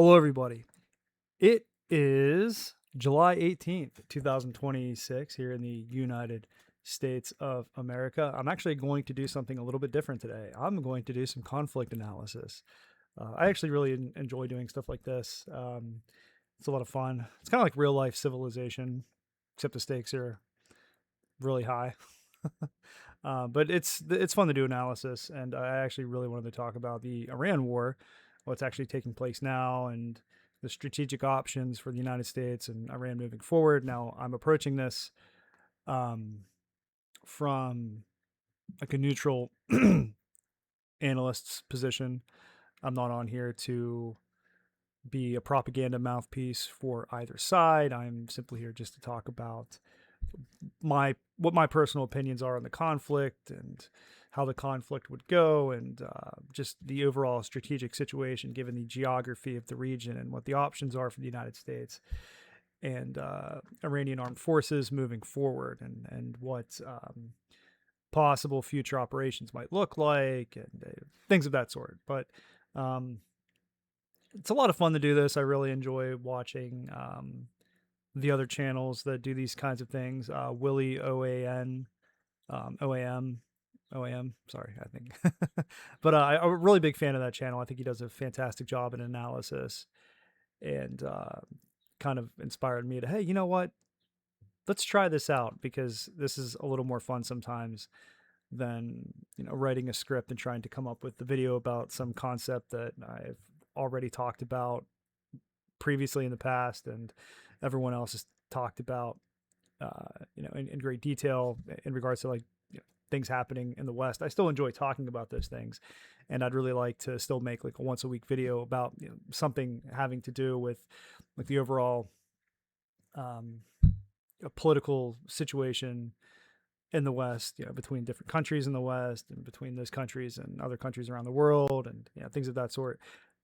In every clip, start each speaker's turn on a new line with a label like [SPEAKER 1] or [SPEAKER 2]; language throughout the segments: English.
[SPEAKER 1] Hello, everybody. It is July 18th, 2026, here in the United States of America. I'm actually going to do something a little bit different today. I'm going to do some conflict analysis. I actually really enjoy doing stuff like this. It's a lot of fun. It's kind of like real life civilization, except the stakes are really high. But it's fun to do analysis, and I actually really wanted to talk about the Iran war, what's actually taking place now, and the strategic options for the United States and Iran moving forward. Now, I'm approaching this um, from like a neutral analyst's position. I'm not on here to be a propaganda mouthpiece for either side. I'm simply here just to talk about what my personal opinions are on the conflict and how the conflict would go, and just the overall strategic situation given the geography of the region and what the options are for the United States and Iranian armed forces moving forward, and what possible future operations might look like, and things of that sort. But um, it's a lot of fun to do this. I really enjoy watching the other channels that do these kinds of things. Willie OAN, OAM, OAM. Sorry, I think. But I'm a really big fan of that channel. I think he does a fantastic job in analysis, and kind of inspired me to, hey, you know what? Let's try this out, because this is a little more fun sometimes than writing a script and trying to come up with the video about some concept that I've already talked about previously in the past, and everyone else has talked about, in great detail in regards to, like, things happening in the West. I still enjoy talking about those things, and I'd really like to still make like a once a week video about something having to do with like the overall um, political situation in the West, between different countries in the West and between those countries and other countries around the world, and things of that sort.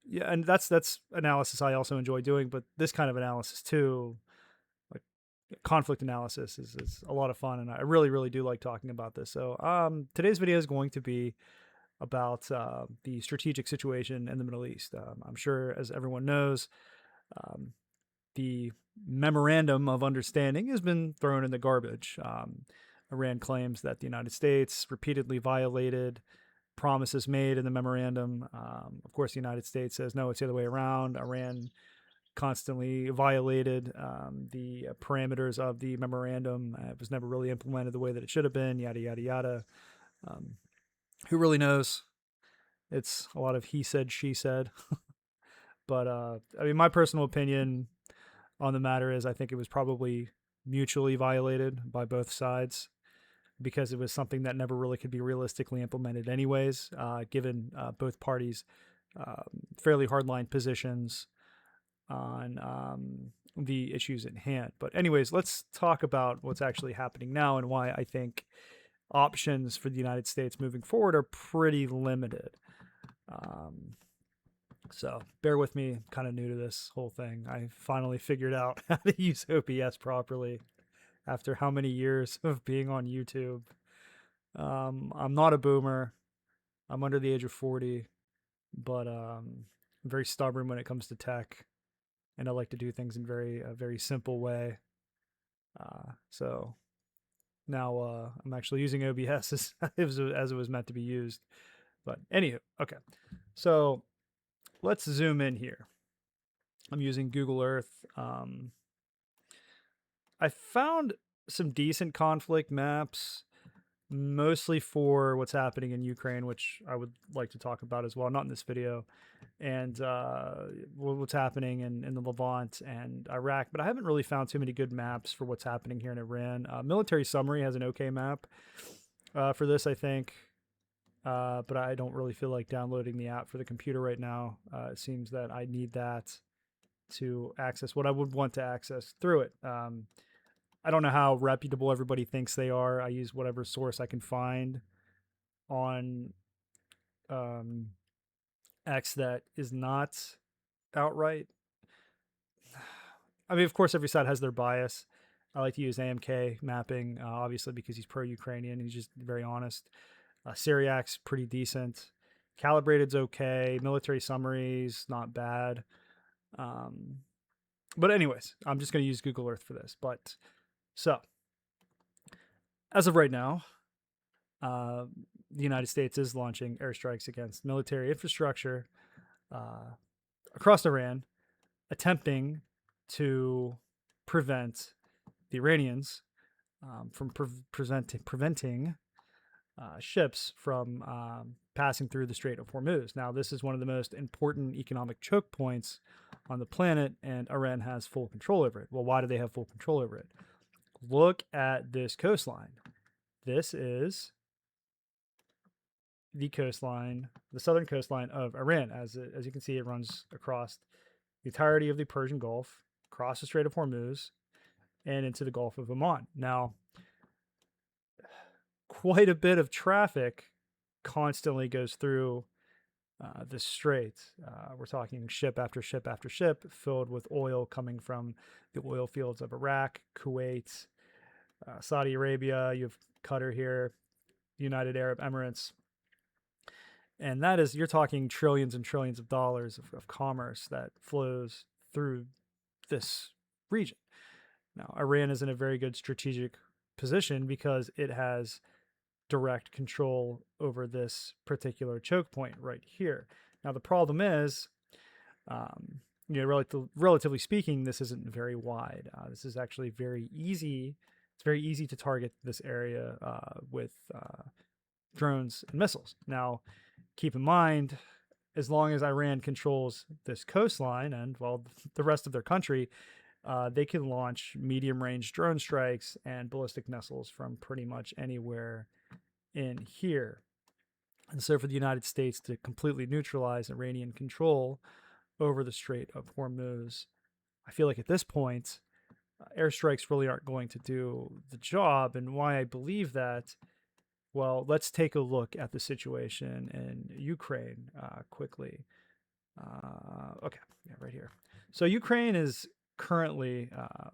[SPEAKER 1] Yeah, and that's analysis I also enjoy doing, but this kind of analysis too, like conflict analysis, is a lot of fun, and I really, really do like talking about this. So today's video is going to be about the strategic situation in the Middle East. I'm sure, as everyone knows, um, the memorandum of understanding has been thrown in the garbage. Iran claims that the United States repeatedly violated promises made in the memorandum. Of course, the United States says no, it's the other way around. Iran constantly violated the parameters of the memorandum. It was never really implemented the way that it should have been, yada, yada, yada. Um, who really knows? It's a lot of he said, she said. But I mean, my personal opinion on the matter is I think it was probably mutually violated by both sides, because it was something that never really could be realistically implemented anyways, given both parties' fairly hardline positions on the issues at hand. But anyways, let's talk about what's actually happening now and why I think options for the United States moving forward are pretty limited. So bear with me, I'm kind of new to this whole thing. I finally figured out how to use OBS properly after how many years of being on YouTube. I'm not a boomer. I'm under the age of 40, but I'm very stubborn when it comes to tech, and I like to do things in a very simple way. So now I'm actually using OBS as it was meant to be used. But anywho, okay. So let's zoom in here. I'm using Google Earth. I found some decent conflict maps, mostly for what's happening in Ukraine, which I would like to talk about as well, not in this video, and what's happening in the Levant and Iraq. But I haven't really found too many good maps for what's happening here in Iran. Military Summary has an okay map for this, I think. But I don't really feel like downloading the app for the computer right now. It seems that I need that to access what I would want to access through it. I don't know how reputable everybody thinks they are. I use whatever source I can find on um, X that is not outright. I mean, of course, every side has their bias. I like to use AMK mapping, obviously, because he's pro-Ukrainian. He's just very honest. Syriac's pretty decent. Calibrated's okay. Military Summaries, not bad. Um, but anyways, I'm just going to use Google Earth for this. But so as of right now, uh, the United States is launching airstrikes against military infrastructure uh, across Iran, attempting to prevent the Iranians from preventing ships from passing through the Strait of Hormuz. Now, this is one of the most important economic choke points on the planet, and Iran has full control over it. Well, why do they have full control over it? Look at this coastline. This is the coastline, the southern coastline of Iran. As you can see, it runs across the entirety of the Persian Gulf, across the Strait of Hormuz, and into the Gulf of Oman. Now, quite a bit of traffic constantly goes through the strait. We're talking ship after ship after ship filled with oil coming from the oil fields of Iraq, Kuwait, Saudi Arabia. You have Qatar here, United Arab Emirates. And that is, you're talking trillions and trillions of dollars of commerce that flows through this region. Now, Iran is in a very good strategic position because it has direct control over this particular choke point right here. Now, the problem is, relatively speaking, this isn't very wide. This is actually very easy. It's very easy to target this area with drones and missiles. Now, keep in mind, as long as Iran controls this coastline and, well, the rest of their country, they can launch medium-range drone strikes and ballistic missiles from pretty much anywhere in here. And so for the United States to completely neutralize Iranian control over the Strait of Hormuz, I feel like at this point, airstrikes really aren't going to do the job. And why I believe that, well, let's take a look at the situation in Ukraine quickly. Okay, yeah, right here. So Ukraine is currently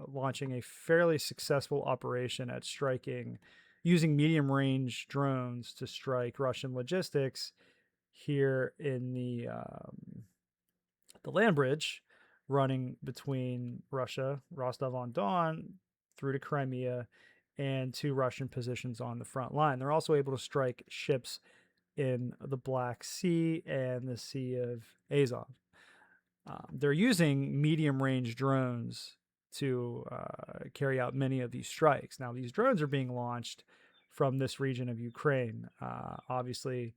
[SPEAKER 1] launching a fairly successful operation at striking using medium range drones to strike Russian logistics here in the land bridge running between Russia, Rostov on Don, through to Crimea, and to Russian positions on the front line. They're also able to strike ships in the Black Sea and the Sea of Azov. They're using medium range drones to carry out many of these strikes. Now, these drones are being launched from this region of Ukraine, obviously,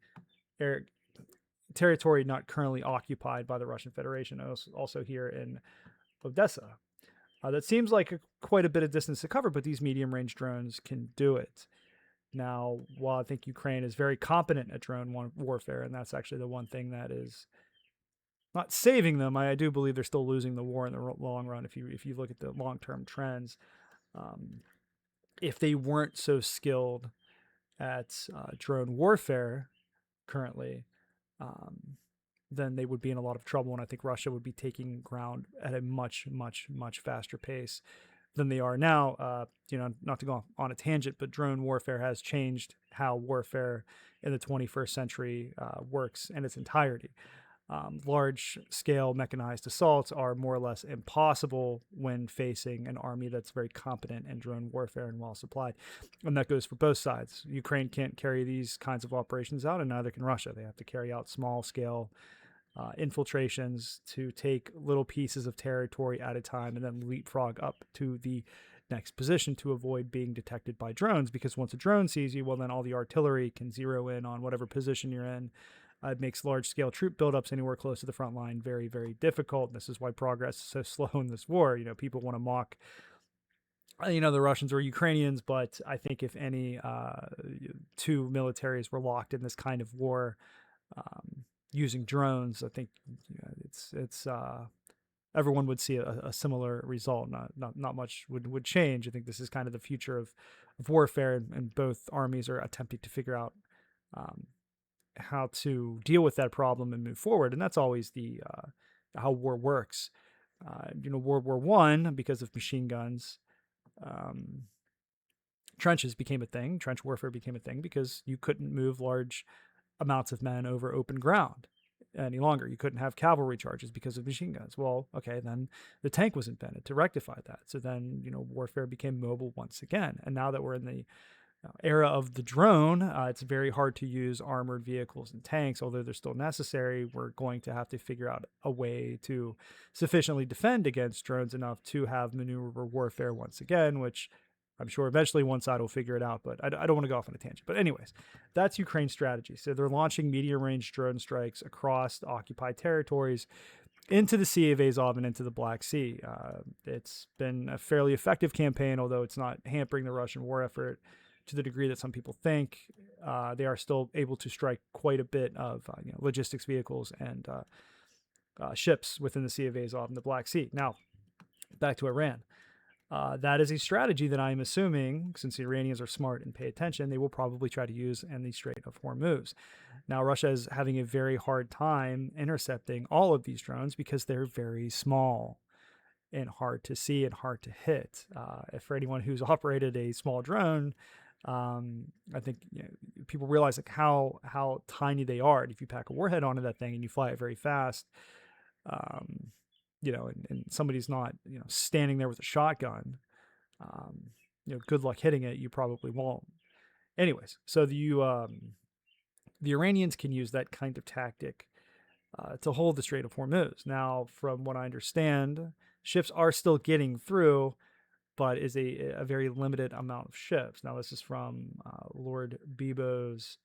[SPEAKER 1] territory not currently occupied by the Russian Federation, also here in Odessa. That seems like quite a bit of distance to cover, but these medium range drones can do it. Now, while I think Ukraine is very competent at drone warfare, and that's actually the one thing that is not saving them, I do believe they're still losing the war in the long run. If you look at the long term trends, if they weren't so skilled at drone warfare currently, then they would be in a lot of trouble. And I think Russia would be taking ground at a much, much, much faster pace than they are now. Not to go on a tangent, but drone warfare has changed how warfare in the 21st century works in its entirety. Large-scale mechanized assaults are more or less impossible when facing an army that's very competent in drone warfare and well-supplied. And that goes for both sides. Ukraine can't carry these kinds of operations out, and neither can Russia. They have to carry out small-scale infiltrations to take little pieces of territory at a time and then leapfrog up to the next position to avoid being detected by drones, because once a drone sees you, well, then all the artillery can zero in on whatever position you're in. It makes large-scale troop buildups anywhere close to the front line very, very difficult. This is why progress is so slow in this war. People want to mock, the Russians or Ukrainians, but I think if any two militaries were locked in this kind of war using drones, I think it's everyone would see a similar result. Not much would change. I think this is kind of the future of warfare, and both armies are attempting to figure out how to deal with that problem and move forward. And that's always the how war works. World War One, because of machine guns, trenches became a thing. Trench warfare became a thing because you couldn't move large amounts of men over open ground. any longer. You couldn't have cavalry charges because of machine guns. Well, okay, then the tank was invented to rectify that. So then, warfare became mobile once again. And now that we're in the era of the drone, it's very hard to use armored vehicles and tanks, although they're still necessary. We're going to have to figure out a way to sufficiently defend against drones enough to have maneuverable warfare once again, which I'm sure eventually one side will figure it out, but I don't want to go off on a tangent. But anyways, that's Ukraine's strategy. So they're launching medium-range drone strikes across occupied territories into the Sea of Azov and into the Black Sea. It's been a fairly effective campaign, although it's not hampering the Russian war effort to the degree that some people think. They are still able to strike quite a bit of logistics vehicles and ships within the Sea of Azov and the Black Sea. Now, back to Iran. That is a strategy that I'm assuming, since the Iranians are smart and pay attention, they will probably try to use in the Strait of Hormuz. Now, Russia is having a very hard time intercepting all of these drones because they're very small and hard to see and hard to hit. For anyone who's operated a small drone, I think people realize like how tiny they are. And if you pack a warhead onto that thing and you fly it very fast, and somebody's not, standing there with a shotgun, good luck hitting it. You probably won't. Anyways, so the Iranians can use that kind of tactic to hold the Strait of Hormuz. Now, from what I understand, ships are still getting through, but is a very limited amount of ships. Now, this is from Lord Bebo's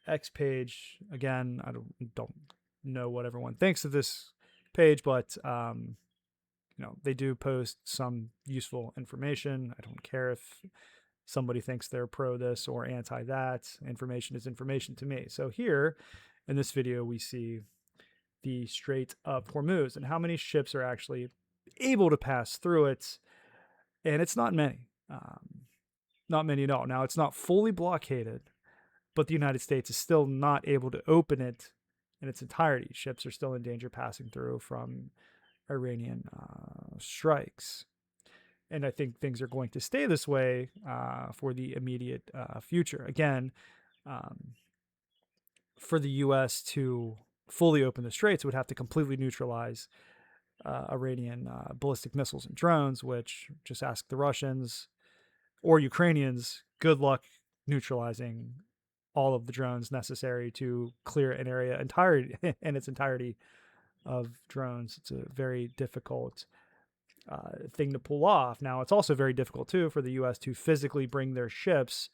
[SPEAKER 1] X page. Again, I don't know what everyone thinks of this page, but they do post some useful information. I don't care if somebody thinks they're pro this or anti that. Information is information to me. So here in this video, we see the Strait of Hormuz and how many ships are actually able to pass through it. And it's not many. Not many at all. Now, it's not fully blockaded, but the United States is still not able to open it in its entirety. Ships are still in danger passing through from Iranian strikes. And I think things are going to stay this way for the immediate future. Again, for the U.S. to fully open the straits, it would have to completely neutralize Iranian ballistic missiles and drones, which, just ask the Russians or Ukrainians, good luck neutralizing all of the drones necessary to clear an area in its entirety of drones. It's a very difficult thing to pull off. Now, it's also very difficult, too, for the U.S. to physically bring their ships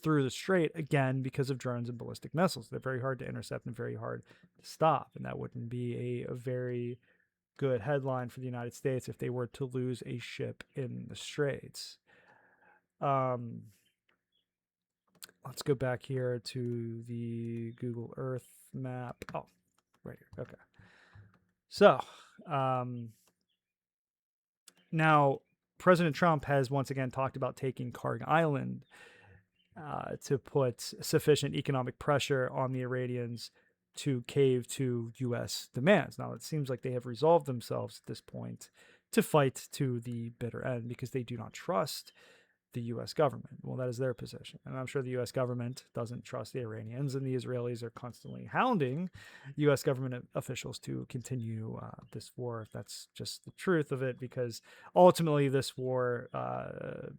[SPEAKER 1] through the strait, again, because of drones and ballistic missiles. They're very hard to intercept and very hard to stop, and that wouldn't be a very good headline for the United States if they were to lose a ship in the straits. Let's go back here to the Google Earth map. Oh, right here. Okay. So, now President Trump has once again talked about taking Karg Island to put sufficient economic pressure on the Iranians to cave to U.S. demands. Now, it seems like they have resolved themselves at this point to fight to the bitter end because they do not trust the U.S. government. Well, that is their position. And I'm sure the U.S. government doesn't trust the Iranians, and the Israelis are constantly hounding U.S. government officials to continue this war, if that's just the truth of it, because ultimately this war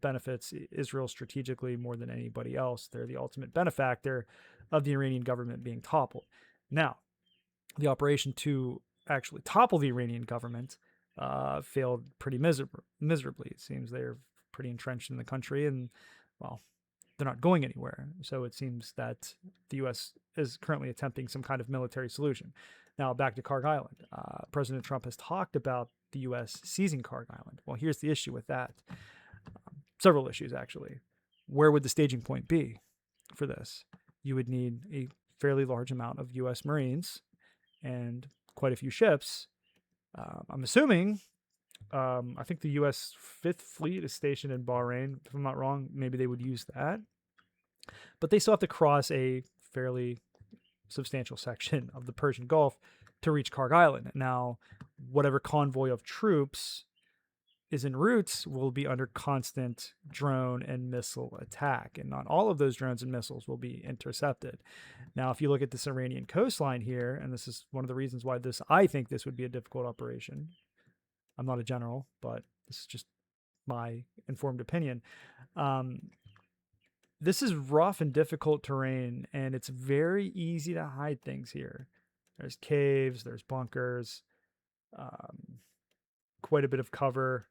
[SPEAKER 1] benefits Israel strategically more than anybody else. They're the ultimate benefactor of the Iranian government being toppled. Now, the operation to actually topple the Iranian government failed pretty miserably. It seems they're pretty entrenched in the country, and, well, they're not going anywhere. So it seems that the U.S. is currently attempting some kind of military solution. Now, back to Karg Island. President Trump has talked about the U.S. seizing Karg Island. Well, here's the issue with that. Several issues, actually. Where would the staging point be for this? You would need a fairly large amount of U.S. Marines and quite a few ships. I'm assuming, I think the U.S. Fifth Fleet is stationed in Bahrain. If I'm not wrong, maybe they would use that. But they still have to cross a fairly substantial section of the Persian Gulf to reach Karg Island. Now, whatever convoy of troops is en route will be under constant drone and missile attack, and not all of those drones and missiles will be intercepted. Now, if you look at this Iranian coastline here, and this is one of the reasons why I think this would be a difficult operation. I'm not a general, but this is just my informed opinion. This is rough and difficult terrain, and it's very easy to hide things here. There's caves, there's bunkers, quite a bit of cover,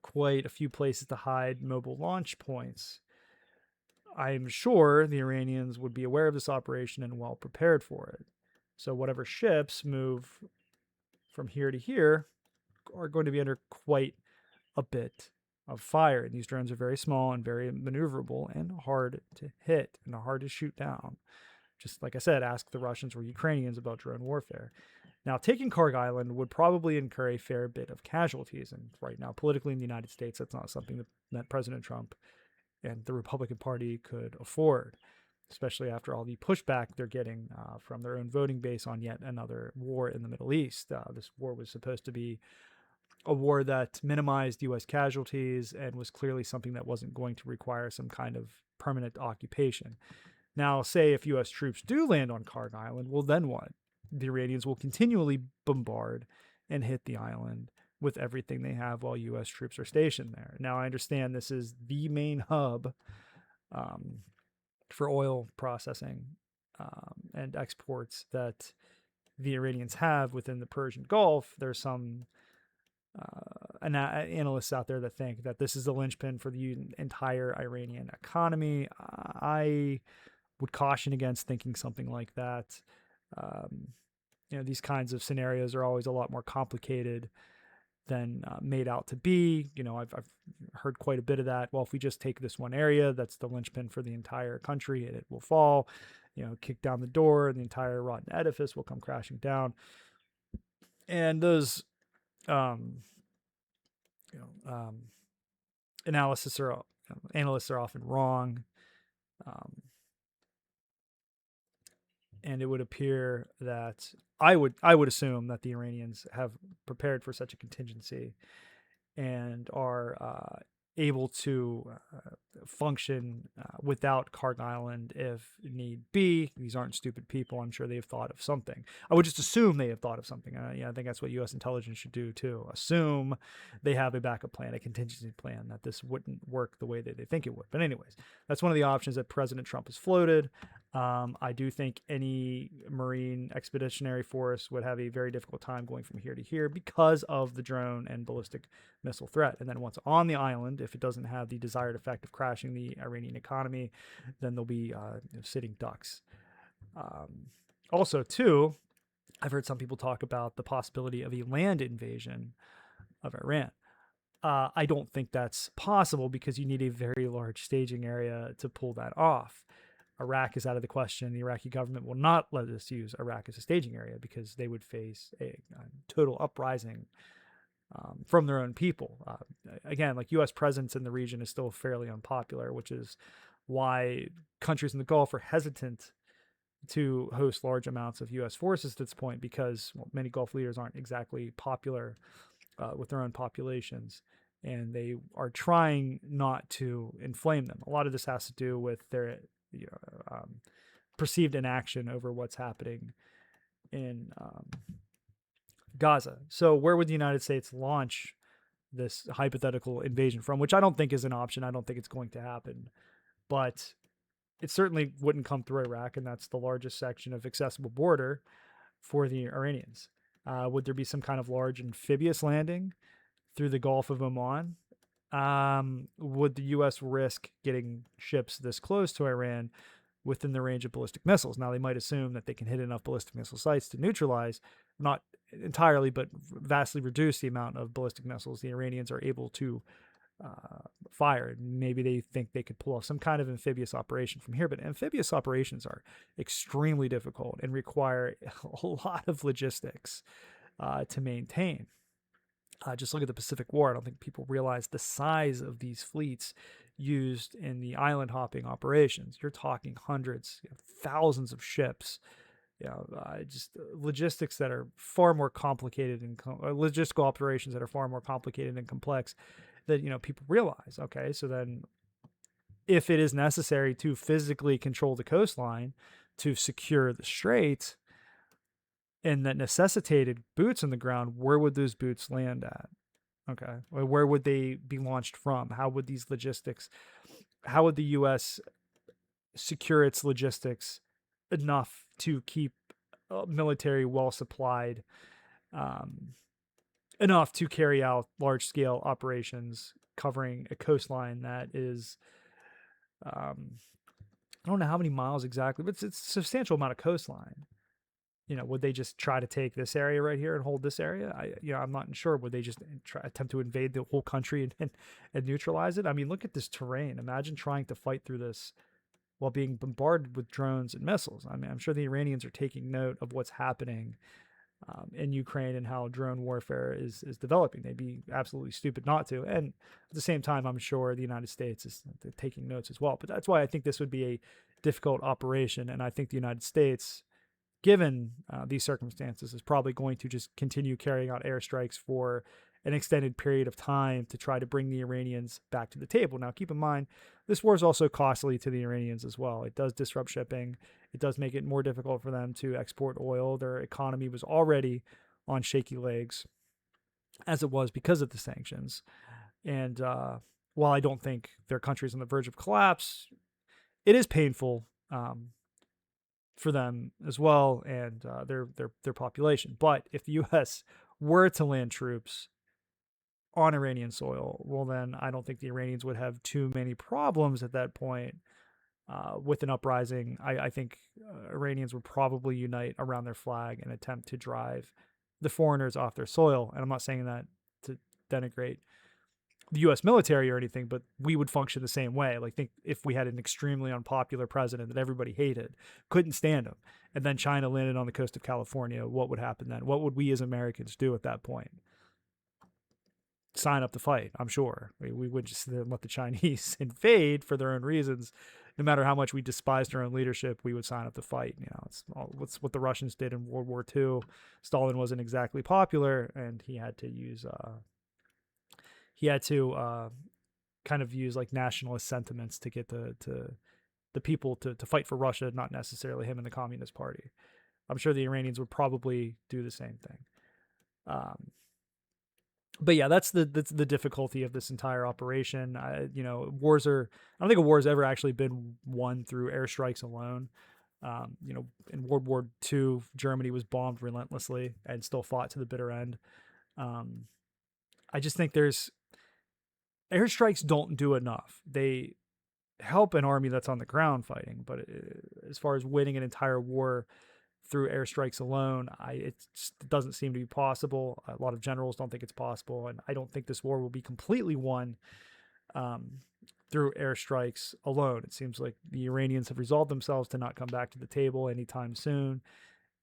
[SPEAKER 1] quite a few places to hide mobile launch points. I'm sure the Iranians would be aware of this operation and well prepared for it. So whatever ships move from here to here are going to be under quite a bit of fire. And these drones are very small and very maneuverable and hard to hit and hard to shoot down. Just like I said, ask the Russians or Ukrainians about drone warfare. Now, taking Karg Island would probably incur a fair bit of casualties. And right now, politically in the United States, that's not something that President Trump and the Republican Party could afford, especially after all the pushback they're getting from their own voting base on yet another war in the Middle East. This war was supposed to be a war that minimized U.S. casualties and was clearly something that wasn't going to require some kind of permanent occupation. Now, say if U.S. troops do land on Karg Island, well, then what? The Iranians will continually bombard and hit the island with everything they have while U.S. troops are stationed there. Now, I understand this is the main hub for oil processing and exports that the Iranians have within the Persian Gulf. There's some analysts out there that think that this is the linchpin for the entire Iranian economy. I would caution against thinking something like that. These kinds of scenarios are always a lot more complicated than made out to be. I've heard quite a bit of that. Well, if we just take this one area, that's the linchpin for the entire country, and it will fall. Kick down the door, and the entire rotten edifice will come crashing down. And those, analysts are often wrong. And it would appear that I would assume that the Iranians have prepared for such a contingency and are able to function without Karg Island if need be. These aren't stupid people. I'm sure they've thought of something. I would just assume they have thought of something. I think that's what U.S. intelligence should do too. Assume they have a backup plan, a contingency plan, that this wouldn't work the way that they think it would. But anyways, that's one of the options that President Trump has floated. I do think any Marine expeditionary force would have a very difficult time going from here to here because of the drone and ballistic missile threat. And then once on the island, if it doesn't have the desired effect of crashing the Iranian economy, then they'll be sitting ducks. Also, too, I've heard some people talk about the possibility of a land invasion of Iran. I don't think that's possible because you need a very large staging area to pull that off. Iraq is out of the question. The Iraqi government will not let us use Iraq as a staging area because they would face a total uprising from their own people. Again, like U.S. presence in the region is still fairly unpopular, which is why countries in the Gulf are hesitant to host large amounts of U.S. forces at this point because many Gulf leaders aren't exactly popular with their own populations, and they are trying not to inflame them. A lot of this has to do with their perceived inaction over what's happening in Gaza. So where would the United States launch this hypothetical invasion from, which I don't think is an option. I don't think it's going to happen, but it certainly wouldn't come through Iraq, and that's the largest section of accessible border for the Iranians. Would there be some kind of large amphibious landing through the Gulf of Oman? Would the U.S. risk getting ships this close to Iran within the range of ballistic missiles? Now, they might assume that they can hit enough ballistic missile sites to neutralize, not entirely, but vastly reduce the amount of ballistic missiles the Iranians are able to fire. Maybe they think they could pull off some kind of amphibious operation from here, but amphibious operations are extremely difficult and require a lot of logistics to maintain. Just look at the Pacific War. I don't think people realize the size of these fleets used in the island hopping operations. You're talking hundreds, thousands of ships just logistics that are far more complicated and logistical operations that are far more complicated and complex that, people realize. Okay, so then if it is necessary to physically control the coastline to secure the strait, and that necessitated boots on the ground, where would those boots land at? Okay, where would they be launched from? How would these logistics? How would the U.S. secure its logistics enough to keep military well supplied, um, enough to carry out large scale operations covering a coastline that is, um, I don't know how many miles exactly, but it's a substantial amount of coastline. Would they just try to take this area right here and hold this area? I'm not sure. Would they just attempt to invade the whole country and neutralize it? I mean, look at this terrain. Imagine trying to fight through this while being bombarded with drones and missiles. I mean, I'm sure the Iranians are taking note of what's happening in Ukraine and how drone warfare is developing. They'd be absolutely stupid not to. And at the same time, I'm sure the United States is taking notes as well. But that's why I think this would be a difficult operation. And I think the United States, given these circumstances, is probably going to just continue carrying out airstrikes for an extended period of time to try to bring the Iranians back to the table. Now, keep in mind, this war is also costly to the Iranians as well. It does disrupt shipping. It does make it more difficult for them to export oil. Their economy was already on shaky legs as it was because of the sanctions. And while I don't think their country is on the verge of collapse, it is painful for them as well, and their population. But if the U.S. were to land troops on Iranian soil, well, then I don't think the Iranians would have too many problems at that point with an uprising. I think Iranians would probably unite around their flag and attempt to drive the foreigners off their soil. And I'm not saying that to denigrate the U.S. military or anything, but we would function the same way. Like, think if we had an extremely unpopular president that everybody hated, couldn't stand him, and then China landed on the coast of California, what would happen then? What would we as Americans do at that point? Sign up to fight, I'm sure. We would just let the Chinese invade for their own reasons. No matter how much we despised our own leadership, we would sign up to fight. It's what the Russians did in World War II. Stalin wasn't exactly popular, and he had to use kind of use like nationalist sentiments to get the people to fight for Russia, not necessarily him and the Communist Party. I'm sure the Iranians would probably do the same thing. But yeah, that's the difficulty of this entire operation. I don't think a war has ever actually been won through airstrikes alone. In World War II, Germany was bombed relentlessly and still fought to the bitter end. I just think airstrikes don't do enough. They help an army that's on the ground fighting, but as far as winning an entire war through airstrikes alone, it doesn't seem to be possible. A lot of generals don't think it's possible, and I don't think this war will be completely won through airstrikes alone. It seems like the Iranians have resolved themselves to not come back to the table anytime soon,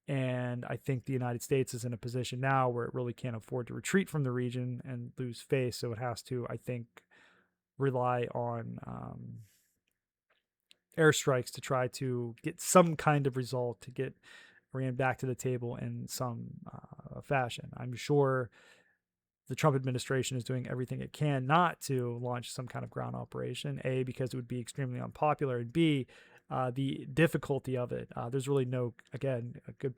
[SPEAKER 1] and I think the United States is in a position now where it really can't afford to retreat from the region and lose face, so it has to, I think, rely on airstrikes to try to get some kind of result, to get Iran back to the table in some fashion. I'm sure the Trump administration is doing everything it can not to launch some kind of ground operation, A, because it would be extremely unpopular, and B, the difficulty of it. There's really no, again, a good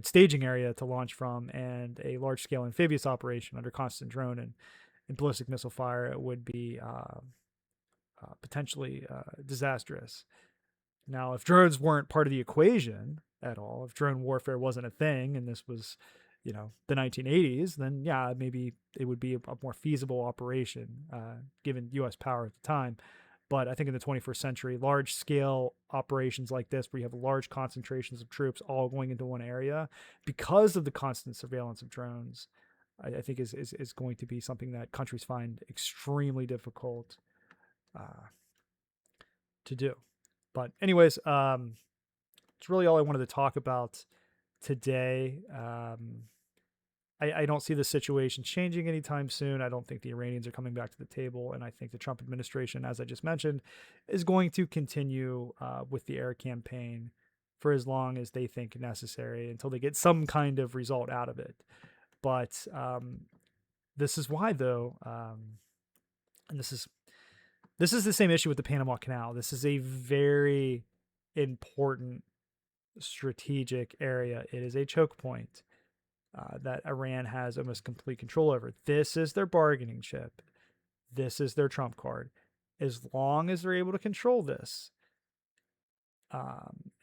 [SPEAKER 1] staging area to launch from, and a large-scale amphibious operation under constant drone and ballistic missile fire would be potentially disastrous. Now, if drones weren't part of the equation at all, if drone warfare wasn't a thing, and this was, the 1980s, then yeah, maybe it would be a more feasible operation, given U.S. power at the time. But I think in the 21st century, large-scale operations like this, where you have large concentrations of troops all going into one area, because of the constant surveillance of drones, I think is going to be something that countries find extremely difficult to do. But anyways, it's really all I wanted to talk about today. I don't see the situation changing anytime soon. I don't think the Iranians are coming back to the table, and I think the Trump administration, as I just mentioned, is going to continue with the air campaign for as long as they think necessary until they get some kind of result out of it. But this is why, though, and this is the same issue with the Panama Canal. This is a very important strategic area. It is a choke point that Iran has almost complete control over. This is their bargaining chip. This is their trump card. As long as they're able to control this,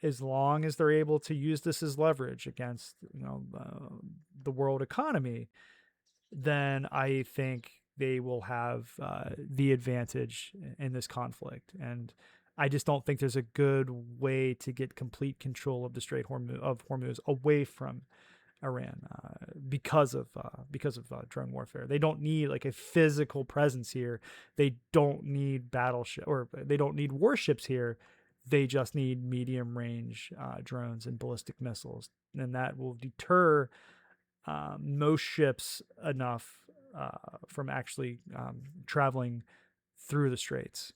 [SPEAKER 1] as long as they're able to use this as leverage against the world economy, then I think they will have the advantage in this conflict. And I just don't think there's a good way to get complete control of the Strait of Hormuz away from Iran because of drone warfare. They don't need like a physical presence here. They don't need battleship, or they don't need warships here. They just need medium range drones and ballistic missiles, and that will deter most ships enough from actually traveling through the straits.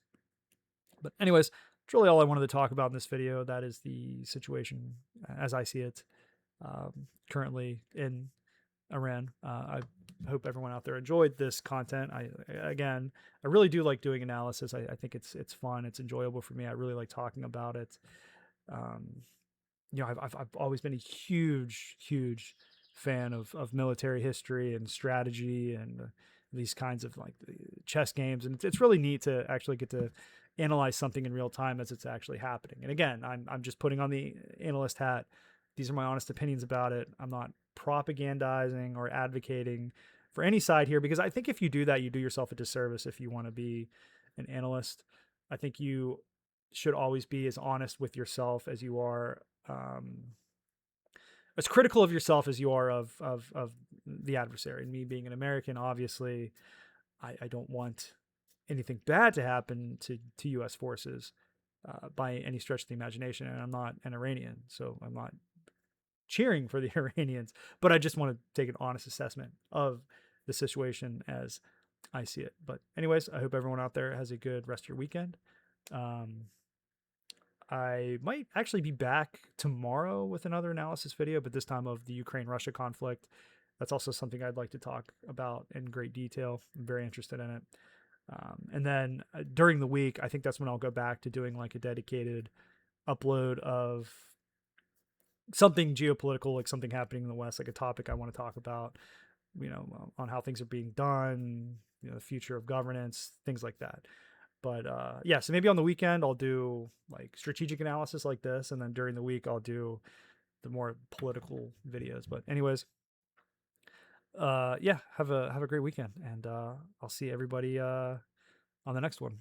[SPEAKER 1] But anyways, it's really all I wanted to talk about in this video. That is the situation as I see it currently in Iran. I hope everyone out there enjoyed this content. I really do like doing analysis. I think it's fun. It's enjoyable for me. I really like talking about it. I've always been a huge fan of military history and strategy and these kinds of like chess games, and it's really neat to actually get to analyze something in real time as it's actually happening. And again, I'm just putting on the analyst hat. These are my honest opinions about it. I'm not propagandizing or advocating for any side here, because I think if you do that, you do yourself a disservice. If you want to be an analyst, I think you should always be as honest with yourself as you are, as critical of yourself as you are of the adversary. And me being an American, obviously, I don't want anything bad to happen to U.S. forces by any stretch of the imagination. And I'm not an Iranian, so I'm not cheering for the Iranians, but I just want to take an honest assessment of the situation as I see it. But anyways, I hope everyone out there has a good rest of your weekend. I might actually be back tomorrow with another analysis video, but this time of the Ukraine-Russia conflict. That's also something I'd like to talk about in great detail. I'm very interested in it. And then during the week, I think that's when I'll go back to doing like a dedicated upload of something geopolitical, like something happening in the West, like a topic I want to talk about, on how things are being done, the future of governance, things like that. But yeah, so maybe on the weekend I'll do like strategic analysis like this, and then during the week I'll do the more political videos. But anyways, yeah, have a great weekend, and I'll see everybody on the next one.